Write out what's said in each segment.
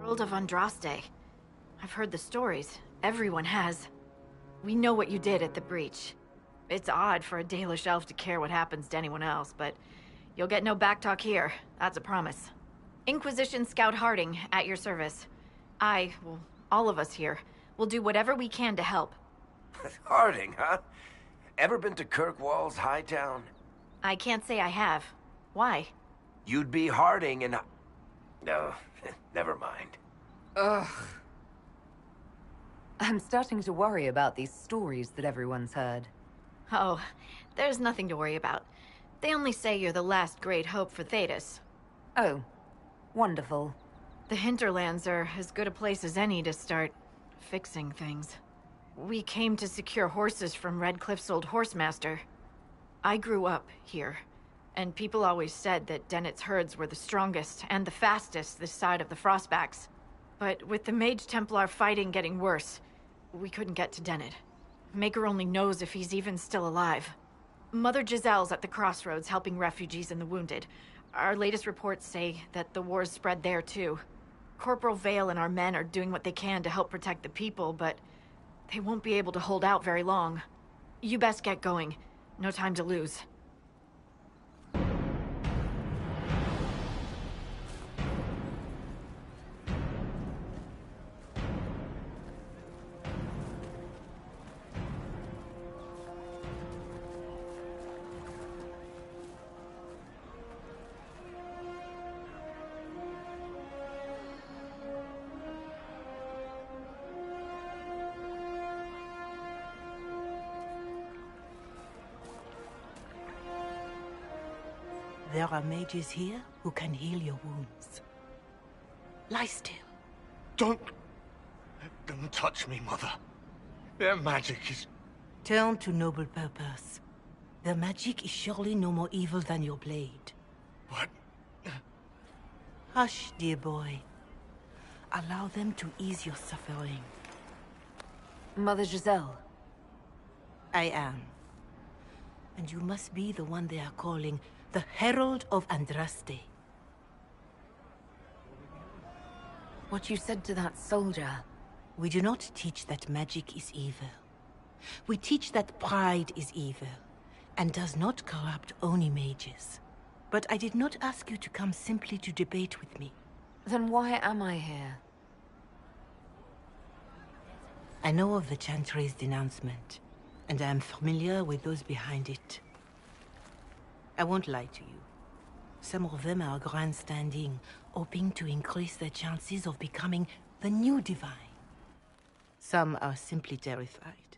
World of Andraste. I've heard the stories. Everyone has. We know what you did at the breach. It's odd for a Dalish elf to care what happens to anyone else, but you'll get no backtalk here. That's a promise. Inquisition Scout Harding, at your service. Well, all of us here, will do whatever we can to help. Harding, huh? Ever been to Kirkwall's Hightown? I can't say I have. Why? You'd be Harding and... No, never mind. Ugh. I'm starting to worry about these stories that everyone's heard. Oh, there's nothing to worry about. They only say you're the last great hope for Thedas. Oh, wonderful. The hinterlands are as good a place as any to start fixing things. We came to secure horses from Redcliffe's old horsemaster. I grew up here, and people always said that Dennett's herds were the strongest and the fastest this side of the Frostbacks. But with the Mage Templar fighting getting worse, we couldn't get to Dennett. Maker only knows if he's even still alive. Mother Giselle's at the crossroads helping refugees and the wounded. Our latest reports say that the war's spread there too. Corporal Vale and our men are doing what they can to help protect the people, but they won't be able to hold out very long. You best get going. No time to lose. There are mages here who can heal your wounds. Lie still. Don't touch me, Mother. Their magic is... Turn to noble purpose. Their magic is surely no more evil than your blade. What? Hush, dear boy. Allow them to ease your suffering. Mother Giselle. I am. And you must be the one they are calling the Herald of Andraste. What you said to that soldier. We do not teach that magic is evil. We teach that pride is evil, and does not corrupt only mages. But I did not ask you to come simply to debate with me. Then why am I here? I know of the Chantry's denouncement, and I am familiar with those behind it. I won't lie to you. Some of them are grandstanding, hoping to increase their chances of becoming the new divine. Some are simply terrified.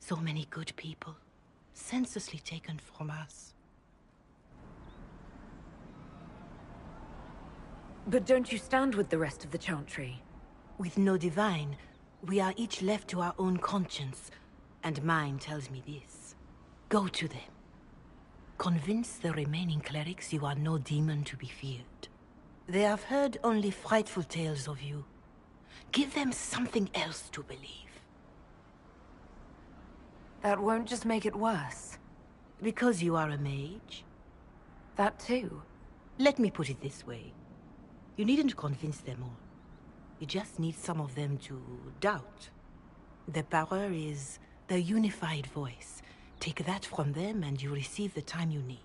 So many good people, senselessly taken from us. But don't you stand with the rest of the Chantry? With no divine, we are each left to our own conscience, and mine tells me this. Go to them. Convince the remaining clerics you are no demon to be feared. They have heard only frightful tales of you. Give them something else to believe. That won't just make it worse. Because you are a mage? That too. Let me put it this way. You needn't convince them all. You just need some of them to doubt. Their power is their unified voice. Take that from them and you receive the time you need.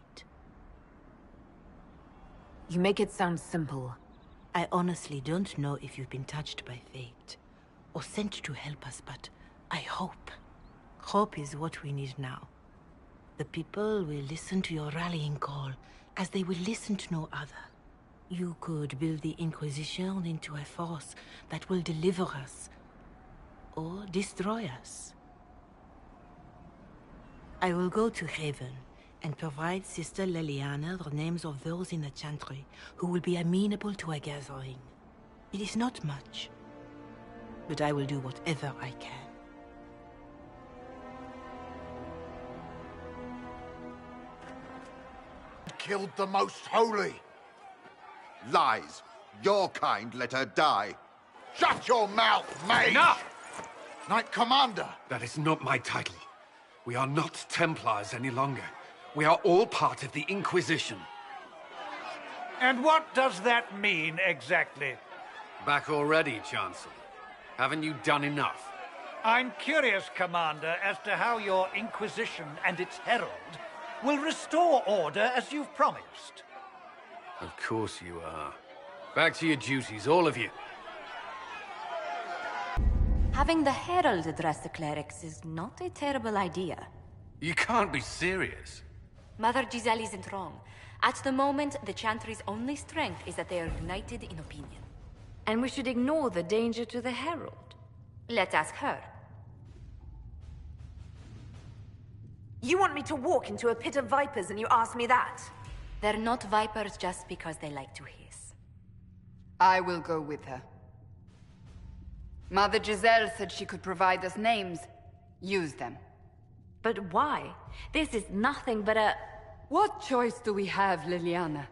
You make it sound simple. I honestly don't know if you've been touched by fate, or sent to help us, but I hope. Hope is what we need now. The people will listen to your rallying call, as they will listen to no other. You could build the Inquisition into a force that will deliver us, or destroy us. I will go to Haven and provide Sister Leliana the names of those in the Chantry who will be amenable to a gathering. It is not much, but I will do whatever I can. Killed the most holy. Lies. Your kind let her die. Shut your mouth, mage! Enough! Knight Commander! That is not my title. We are not Templars any longer. We are all part of the Inquisition. And what does that mean, exactly? Back already, Chancellor? Haven't you done enough? I'm curious, Commander, as to how your Inquisition and its herald will restore order as you've promised. Of course you are. Back to your duties, all of you. Having the Herald address the clerics is not a terrible idea. You can't be serious. Mother Giselle isn't wrong. At the moment, the Chantry's only strength is that they are united in opinion. And we should ignore the danger to the Herald. Let's ask her. You want me to walk into a pit of vipers and you ask me that? They're not vipers just because they like to hiss. I will go with her. Mother Giselle said she could provide us names. Use them. But why? This is nothing but a... What choice do we have, Liliana?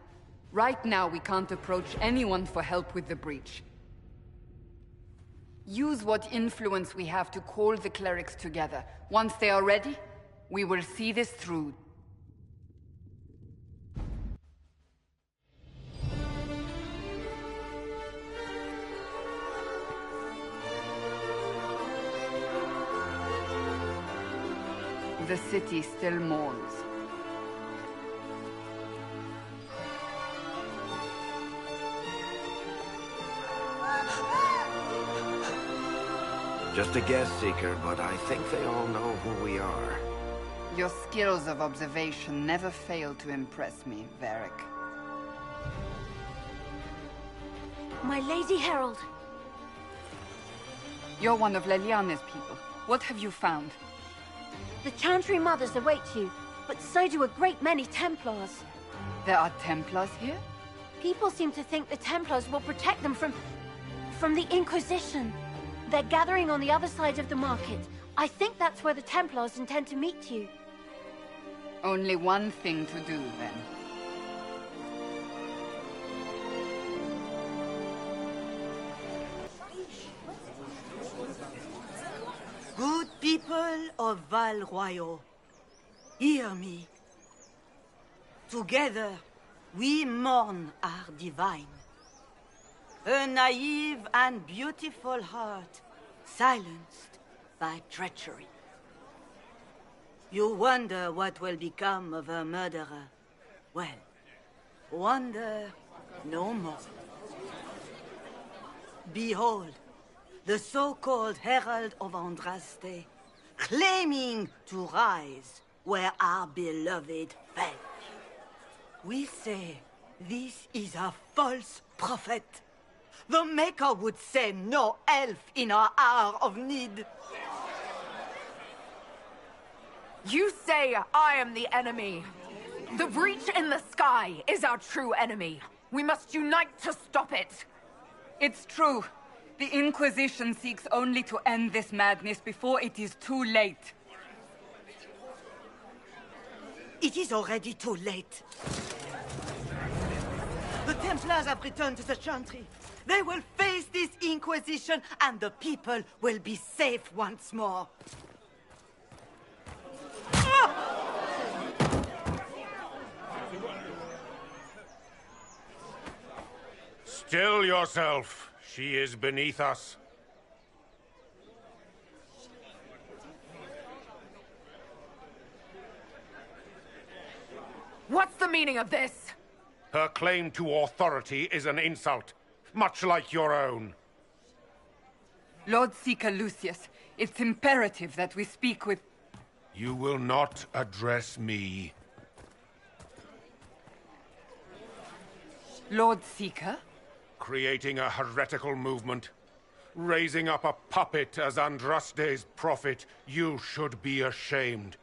Right now, we can't approach anyone for help with the breach. Use what influence we have to call the clerics together. Once they are ready, we will see this through. The city still mourns. Just a guess, Seeker, but I think they all know who we are. Your skills of observation never fail to impress me, Varric. My Lady Herald. You're one of Leliana's people. What have you found? The Chantry Mothers await you, but so do a great many Templars. There are Templars here? People seem to think the Templars will protect them from the Inquisition. They're gathering on the other side of the market. I think that's where the Templars intend to meet you. Only one thing to do, then. Good people of Val Royeaux, hear me. Together, we mourn our divine. A naive and beautiful heart, silenced by treachery. You wonder what will become of a murderer. Well, wonder no more. Behold, the so-called Herald of Andraste, claiming to rise where our beloved fell. We say this is a false prophet. The Maker would send no elf in our hour of need. You say I am the enemy. The breach in the sky is our true enemy. We must unite to stop it. It's true. The Inquisition seeks only to end this madness before it is too late. It is already too late. The Templars have returned to the Chantry. They will face this Inquisition, and the people will be safe once more. Still yourself. She is beneath us. What's the meaning of this? Her claim to authority is an insult, much like your own. Lord Seeker Lucius, it's imperative that we speak with... You will not address me. Lord Seeker? Creating a heretical movement. Raising up a puppet as Andraste's prophet. You should be ashamed.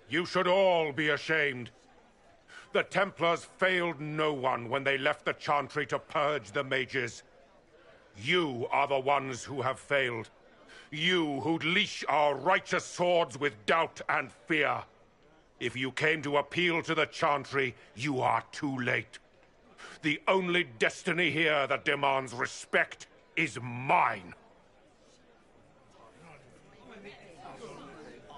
You should all be ashamed. The Templars failed no one when they left the Chantry to purge the mages. You are the ones who have failed. You who'd leash our righteous swords with doubt and fear. If you came to appeal to the Chantry, you are too late. The only destiny here that demands respect is mine.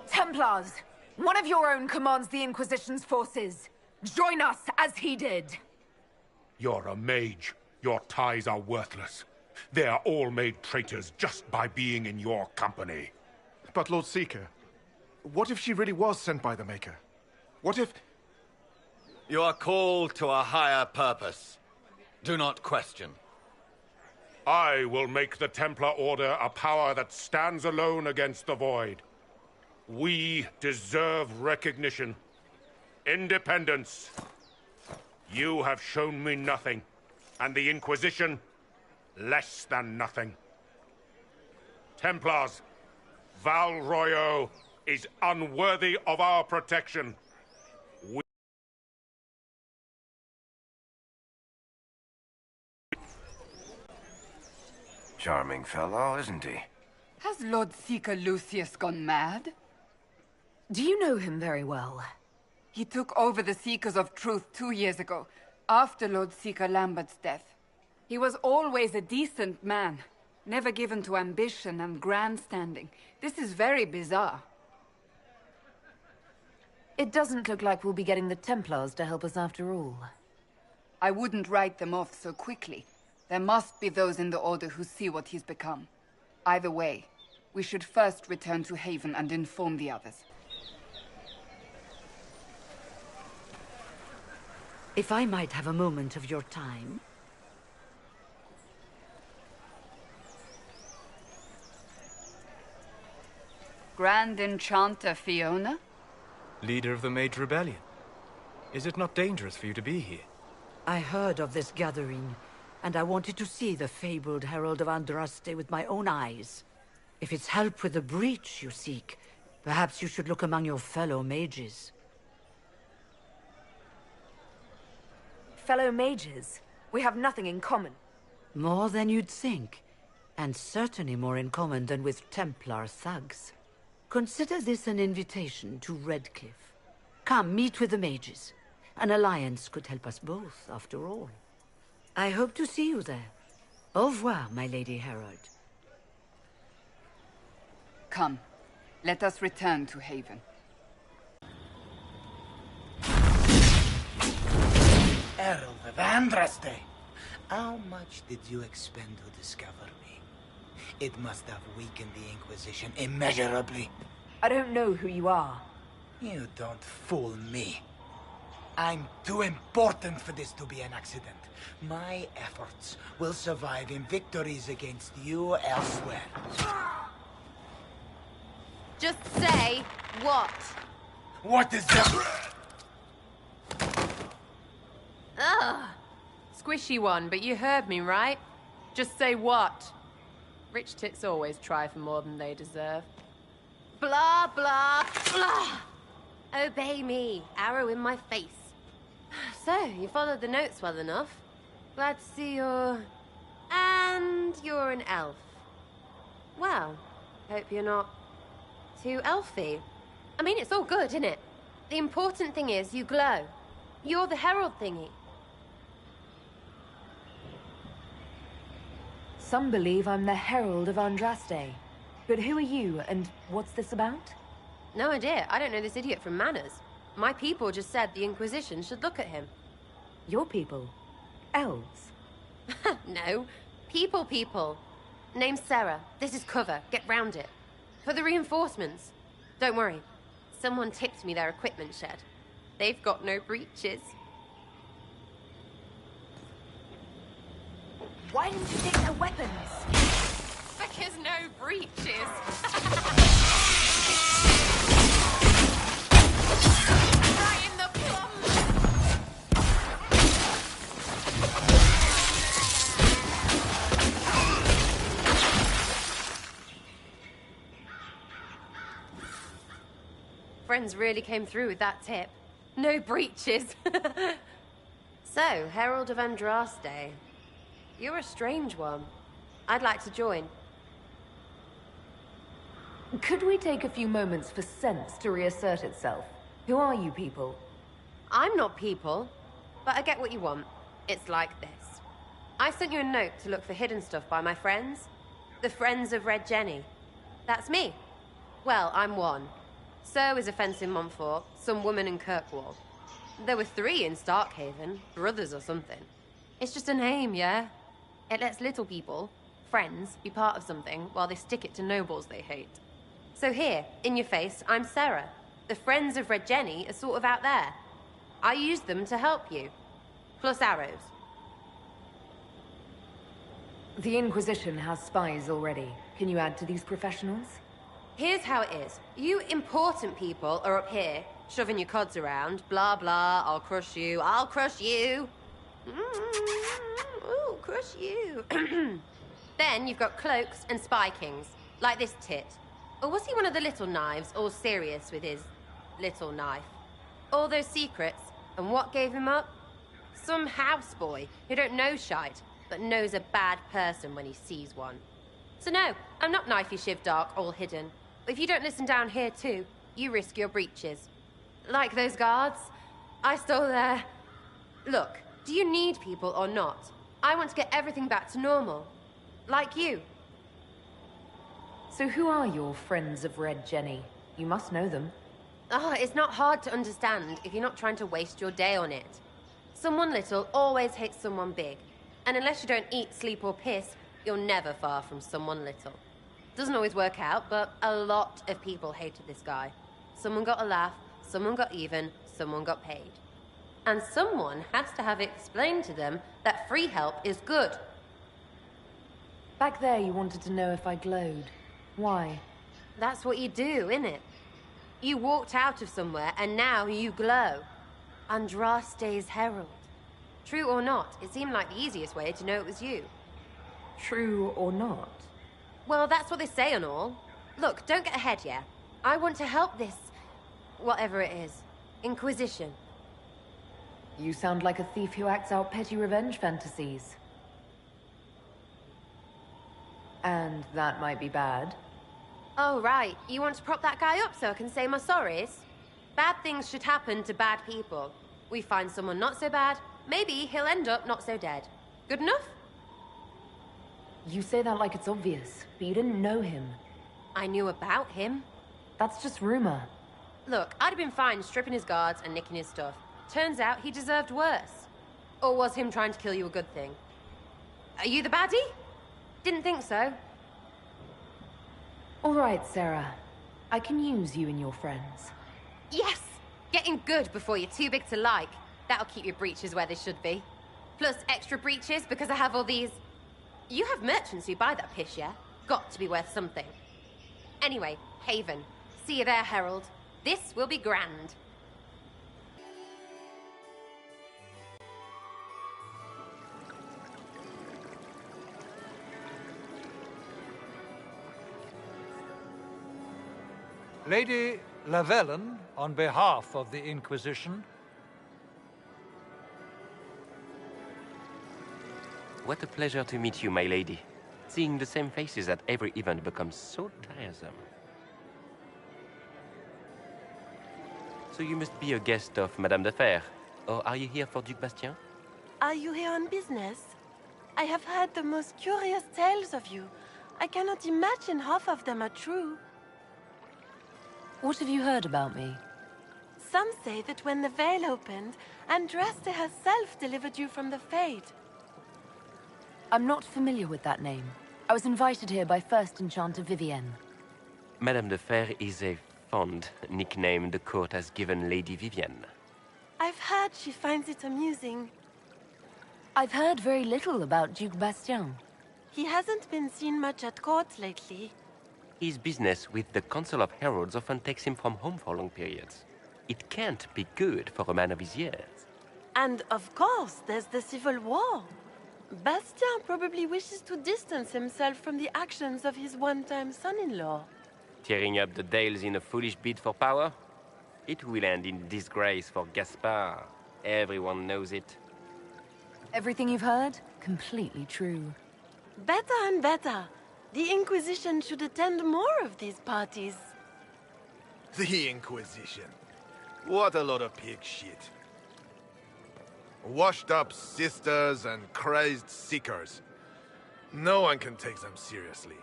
Templars, one of your own commands the Inquisition's forces. Join us as he did. You're a mage. Your ties are worthless. They are all made traitors just by being in your company. But Lord Seeker, what if she really was sent by the Maker? What if... You are called to a higher purpose. Do not question. I will make the Templar Order a power that stands alone against the Void. We deserve recognition. Independence. You have shown me nothing, and the Inquisition, less than nothing. Templars, Val Royeaux is unworthy of our protection. Charming fellow, isn't he? Has Lord Seeker Lucius gone mad? Do you know him very well? He took over the Seekers of Truth 2 years ago, after Lord Seeker Lambert's death. He was always a decent man, never given to ambition and grandstanding. This is very bizarre. It doesn't look like we'll be getting the Templars to help us after all. I wouldn't write them off so quickly. There must be those in the Order who see what he's become. Either way, we should first return to Haven and inform the others. If I might have a moment of your time. Grand Enchanter Fiona? Leader of the Mage Rebellion. Is it not dangerous for you to be here? I heard of this gathering, and I wanted to see the fabled Herald of Andraste with my own eyes. If it's help with the breach you seek, perhaps you should look among your fellow mages. Fellow mages? We have nothing in common. More than you'd think, and certainly more in common than with Templar thugs. Consider this an invitation to Redcliffe. Come, meet with the mages. An alliance could help us both, after all. I hope to see you there. Au revoir, my Lady Herald. Come, let us return to Haven. Herald of Andraste, how much did you expend to discover me? It must have weakened the Inquisition immeasurably. I don't know who you are. You don't fool me. I'm too important for this to be an accident. My efforts will survive in victories against you elsewhere. Just say what? What is that? Ugh. Squishy one, but you heard me, right? Just say what? Rich tits always try for more than they deserve. Blah, blah, blah! Obey me. Arrow in my face. So, you followed the notes well enough. Glad to see you're... And you're an elf. Well, hope you're not too elfy. I mean, it's all good, isn't it? The important thing is you glow. You're the herald thingy. Some believe I'm the Herald of Andraste. But who are you, and what's this about? No idea. I don't know this idiot from Manners. My people just said the Inquisition should look at him. Your people? Elves? No. People. Name's Sarah. This is cover. Get round it. For the reinforcements. Don't worry. Someone tipped me their equipment shed. They've got no breaches. Why didn't you take their weapons? Because no breaches. Right in the plum. Friends really came through with that tip. No breaches. So, Herald of Andraste. You're a strange one. I'd like to join. Could we take a few moments for sense to reassert itself? Who are you people? I'm not people, but I get what you want. It's like this. I sent you a note to look for hidden stuff by my friends. The Friends of Red Jenny. That's me. Well, I'm one. So is a fence in Montfort, some woman in Kirkwall. There were 3 in Starkhaven, brothers or something. It's just a name, yeah? It lets little people, friends be part of something while they stick it to nobles they hate. So here, in your face, I'm Sarah. The Friends of Red Jenny are sort of out there. I use them to help you. Plus arrows. The Inquisition has spies already. Can you add to these professionals? Here's how it is. You important people are up here, shoving your cods around. Blah, blah, I'll crush you, I'll crush you. Ooh, crush you. Then you've got cloaks and spy kings, like this tit. Or was he one of the little knives, all serious with his little knife? All those secrets, and what gave him up? Some houseboy who don't know shite, but knows a bad person when he sees one. So no, I'm not knifey shiv dark, all hidden. If you don't listen down here too, you risk your breeches. Like those guards, I stole their... Look, do you need people or not? I want to get everything back to normal. Like you. So who are your Friends of Red Jenny? You must know them. It's not hard to understand if you're not trying to waste your day on it. Someone little always hates someone big. And unless you don't eat, sleep, or piss, you're never far from someone little. Doesn't always work out, but a lot of people hated this guy. Someone got a laugh, someone got even, someone got paid. And someone has to have explained to them that free help is good. Back there you wanted to know if I glowed. Why? That's what you do, innit? You walked out of somewhere and now you glow. Andraste's herald. True or not, it seemed like the easiest way to know it was you. True or not? Well, that's what they say and all. Look, don't get ahead, yeah? I want to help this... whatever it is. Inquisition. You sound like a thief who acts out petty revenge fantasies. And that might be bad. Oh, right. You want to prop that guy up so I can say my sorries? Bad things should happen to bad people. We find someone not so bad, maybe he'll end up not so dead. Good enough? You say that like it's obvious, but you didn't know him. I knew about him. That's just rumor. Look, I'd have been fine stripping his guards and nicking his stuff. Turns out he deserved worse. Or was him trying to kill you a good thing? Are you the baddie? Didn't think so. All right, Sarah. I can use you and your friends. Yes! Getting good before you're too big to like. That'll keep your breeches where they should be. Plus extra breeches because I have all these... You have merchants who buy that piss, yeah? Got to be worth something. Anyway, Haven. See you there, Herald. This will be grand. Lady Lavellen, on behalf of the Inquisition. What a pleasure to meet you, my lady. Seeing the same faces at every event becomes so tiresome. So you must be a guest of Madame de Fer, or are you here for Duc Bastien? Are you here on business? I have heard the most curious tales of you. I cannot imagine half of them are true. What have you heard about me? Some say that when the veil opened, Andraste herself delivered you from the Fade. I'm not familiar with that name. I was invited here by First Enchanter Vivienne. Madame de Fer is a fond nickname the court has given Lady Vivienne. I've heard she finds it amusing. I've heard very little about Duc Bastien. He hasn't been seen much at court lately. His business with the Council of Heralds often takes him from home for long periods. It can't be good for a man of his years. And of course, there's the civil war. Bastien probably wishes to distance himself from the actions of his one-time son-in-law. Tearing up the Dales in a foolish bid for power? It will end in disgrace for Gaspard. Everyone knows it. Everything you've heard? Completely true. Better and better. The Inquisition should attend more of these parties. The Inquisition. What a lot of pig shit. Washed-up sisters and crazed seekers. No one can take them seriously.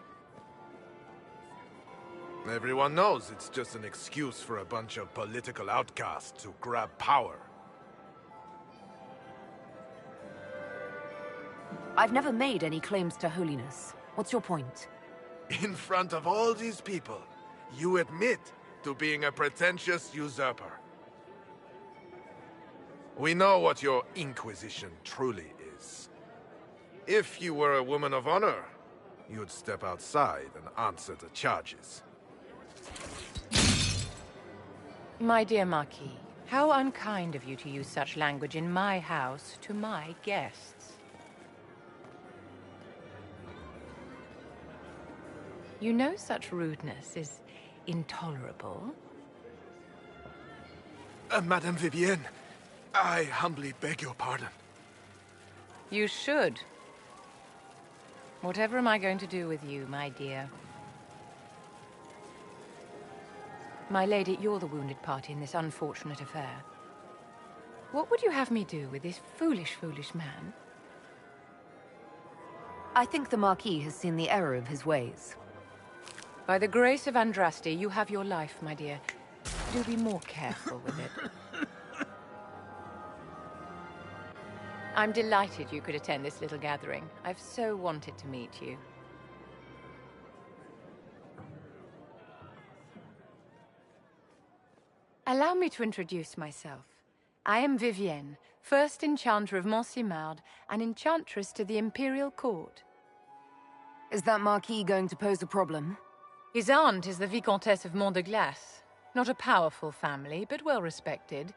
Everyone knows it's just an excuse for a bunch of political outcasts to grab power. I've never made any claims to holiness. What's your point? In front of all these people, you admit to being a pretentious usurper. We know what your Inquisition truly is. If you were a woman of honor, you'd step outside and answer the charges. My dear Marquis, how unkind of you to use such language in my house to my guests. You know such rudeness is intolerable. Madame Vivienne, I humbly beg your pardon. You should. Whatever am I going to do with you, my dear? My lady, you're the wounded party in this unfortunate affair. What would you have me do with this foolish, foolish man? I think the Marquis has seen the error of his ways. By the grace of Andraste, you have your life, my dear. Do be more careful with it. I'm delighted you could attend this little gathering. I've so wanted to meet you. Allow me to introduce myself. I am Vivienne, first Enchanter of Montsimard and Enchantress to the Imperial Court. Is that Marquis going to pose a problem? His aunt is the Vicomtesse of Mont de Glace. Not a powerful family, but well respected.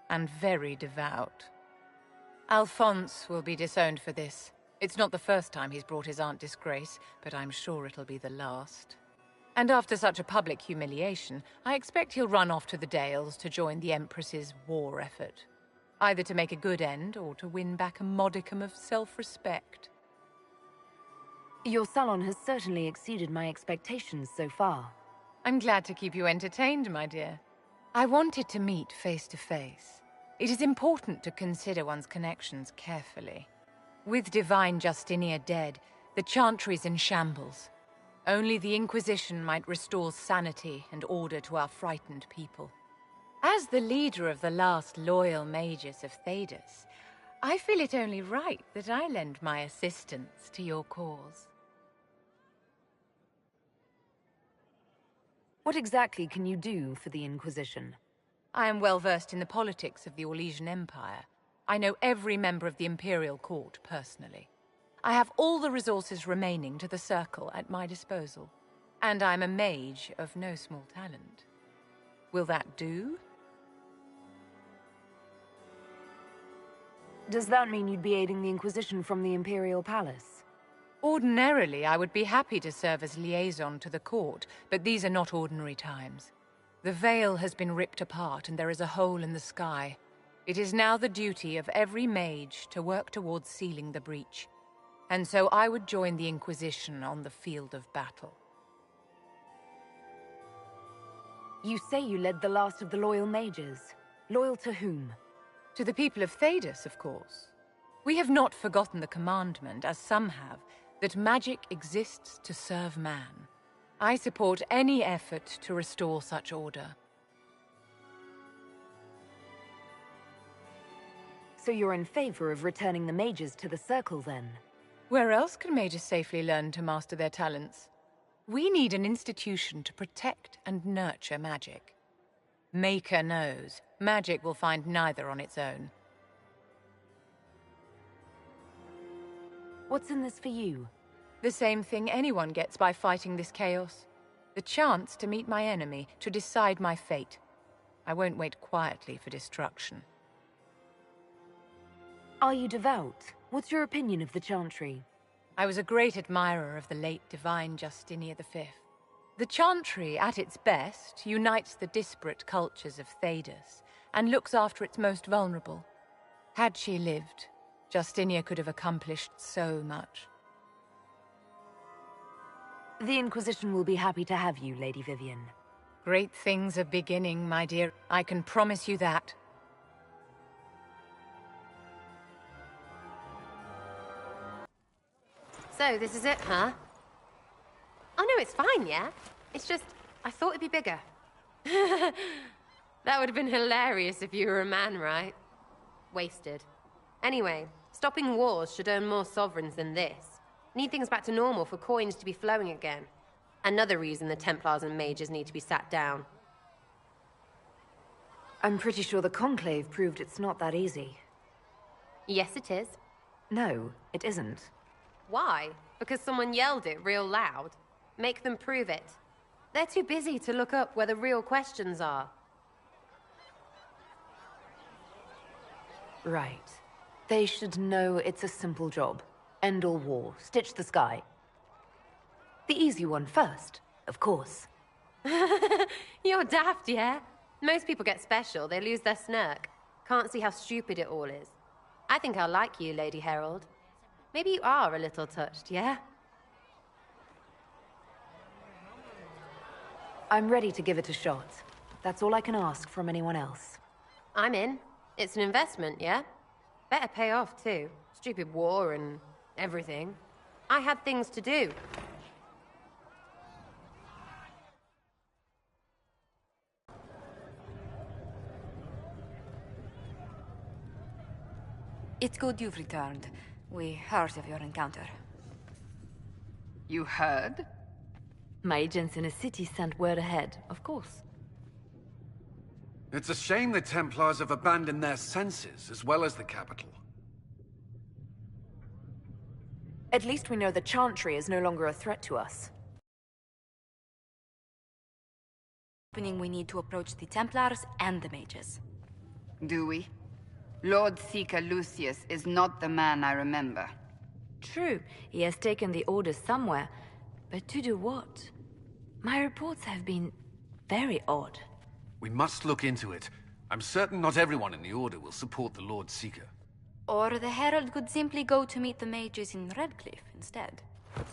And very devout. Alphonse will be disowned for this. It's not the first time he's brought his aunt disgrace, but I'm sure it'll be the last. And after such a public humiliation, I expect he'll run off to the Dales to join the Empress's war effort. Either to make a good end, or to win back a modicum of self-respect. Your salon has certainly exceeded my expectations so far. I'm glad to keep you entertained, my dear. I wanted to meet face to face. It is important to consider one's connections carefully. With Divine Justinia dead, the Chantry's in shambles. Only the Inquisition might restore sanity and order to our frightened people. As the leader of the last loyal mages of Thedas, I feel it only right that I lend my assistance to your cause. What exactly can you do for the Inquisition? I am well versed in the politics of the Orlesian Empire. I know every member of the Imperial Court personally. I have all the resources remaining to the Circle at my disposal. And I'm a mage of no small talent. Will that do? Does that mean you'd be aiding the Inquisition from the Imperial Palace? Ordinarily, I would be happy to serve as liaison to the court, but these are not ordinary times. The veil has been ripped apart and there is a hole in the sky. It is now the duty of every mage to work towards sealing the breach. And so I would join the Inquisition on the field of battle. You say you led the last of the loyal mages. Loyal to whom? To the people of Thedas, of course. We have not forgotten the commandment, as some have, that magic exists to serve man. I support any effort to restore such order. So you're in favor of returning the mages to the Circle, then? Where else can mages safely learn to master their talents? We need an institution to protect and nurture magic. Maker knows, magic will find neither on its own. What's in this for you? The same thing anyone gets by fighting this chaos. The chance to meet my enemy, to decide my fate. I won't wait quietly for destruction. Are you devout? What's your opinion of the Chantry? I was a great admirer of the late Divine Justinia V. The Chantry, at its best, unites the disparate cultures of Thedas and looks after its most vulnerable. Had she lived, Justinia could have accomplished so much. The Inquisition will be happy to have you, Lady Vivienne. Great things are beginning, my dear. I can promise you that. So, this is it, huh? Oh no, it's fine, yeah? It's just, I thought it'd be bigger. That would have been hilarious if you were a man, right? Wasted. Anyway, stopping wars should earn more sovereigns than this. Need things back to normal for coins to be flowing again. Another reason the Templars and Mages need to be sat down. I'm pretty sure the Conclave proved it's not that easy. Yes, it is. No, it isn't. Why? Because someone yelled it real loud? Make them prove it. They're too busy to look up where the real questions are. Right. They should know it's a simple job. End all war, stitch the sky. The easy one first, of course. You're daft, yeah? Most people get special, they lose their smirk. Can't see how stupid it all is. I think I'll like you, Lady Herald. Maybe you are a little touched, yeah? I'm ready to give it a shot. That's all I can ask from anyone else. I'm in. It's an investment, yeah? Better pay off, too. Stupid war and everything. I had things to do. It's good you've returned. We heard of your encounter. You heard? My agents in a city sent word ahead, of course. It's a shame the Templars have abandoned their senses, as well as the capital. At least we know the Chantry is no longer a threat to us. We need to approach the Templars and the Mages. Do we? Lord Seeker Lucius is not the man I remember. True, he has taken the orders somewhere, but to do what? My reports have been very odd. We must look into it. I'm certain not everyone in the Order will support the Lord Seeker. Or the Herald could simply go to meet the Mages in Redcliffe instead.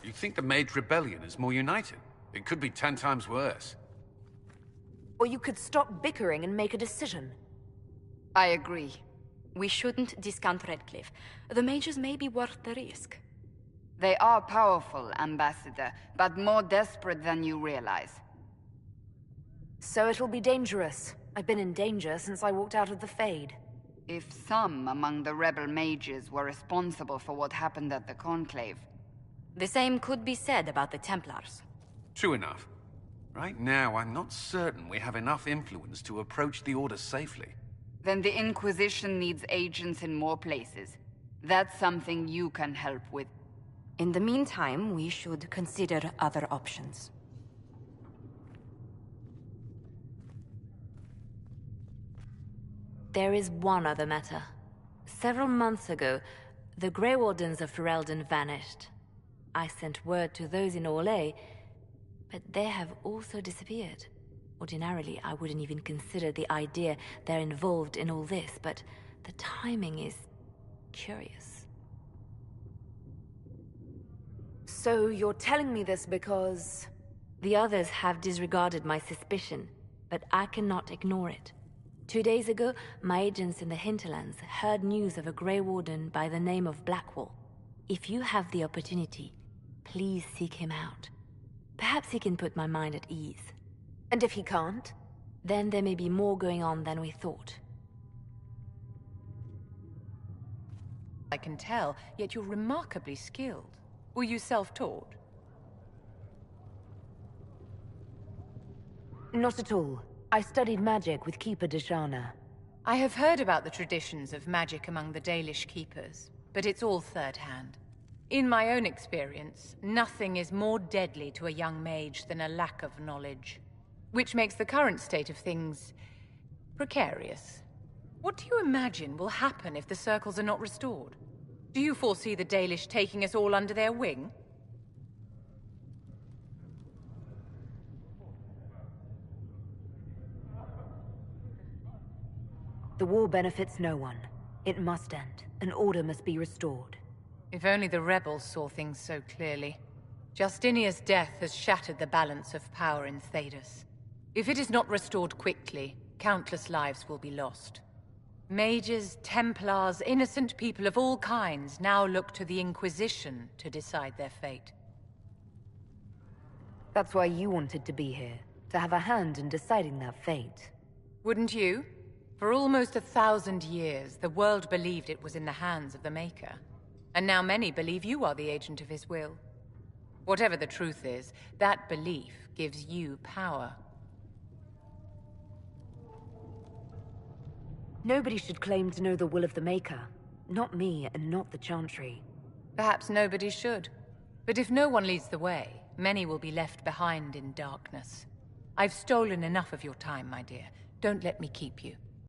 You think the Mage Rebellion is more united? It could be 10 times worse. Or you could stop bickering and make a decision. I agree. We shouldn't discount Redcliffe. The Mages may be worth the risk. They are powerful, Ambassador, but more desperate than you realize. So it'll be dangerous. I've been in danger since I walked out of the Fade. If some among the rebel mages were responsible for what happened at the Conclave... The same could be said about the Templars. True enough. Right now, I'm not certain we have enough influence to approach the Order safely. Then the Inquisition needs agents in more places. That's something you can help with. In the meantime, we should consider other options. There is one other matter. Several months ago, the Grey Wardens of Ferelden vanished. I sent word to those in Orlais, but they have also disappeared. Ordinarily, I wouldn't even consider the idea they're involved in all this, but the timing is curious. So you're telling me this because... The others have disregarded my suspicion, but I cannot ignore it. 2 days ago, my agents in the hinterlands heard news of a Grey Warden by the name of Blackwall. If you have the opportunity, please seek him out. Perhaps he can put my mind at ease. And if he can't, then there may be more going on than we thought. I can tell, yet you're remarkably skilled. Were you self-taught? Not at all. I studied magic with Keeper Deshana. I have heard about the traditions of magic among the Dalish keepers, but it's all third-hand. In my own experience, nothing is more deadly to a young mage than a lack of knowledge. Which makes the current state of things... precarious. What do you imagine will happen if the circles are not restored? Do you foresee the Dalish taking us all under their wing? The war benefits no one. It must end. An order must be restored. If only the rebels saw things so clearly. Justinia's death has shattered the balance of power in Thedas. If it is not restored quickly, countless lives will be lost. Mages, Templars, innocent people of all kinds now look to the Inquisition to decide their fate. That's why you wanted to be here, to have a hand in deciding that fate. Wouldn't you? For almost 1,000 years, the world believed it was in the hands of the Maker. And now many believe you are the agent of his will. Whatever the truth is, that belief gives you power. Nobody should claim to know the will of the Maker. Not me, and not the Chantry. Perhaps nobody should. But if no one leads the way, many will be left behind in darkness. I've stolen enough of your time, my dear. Don't let me keep you.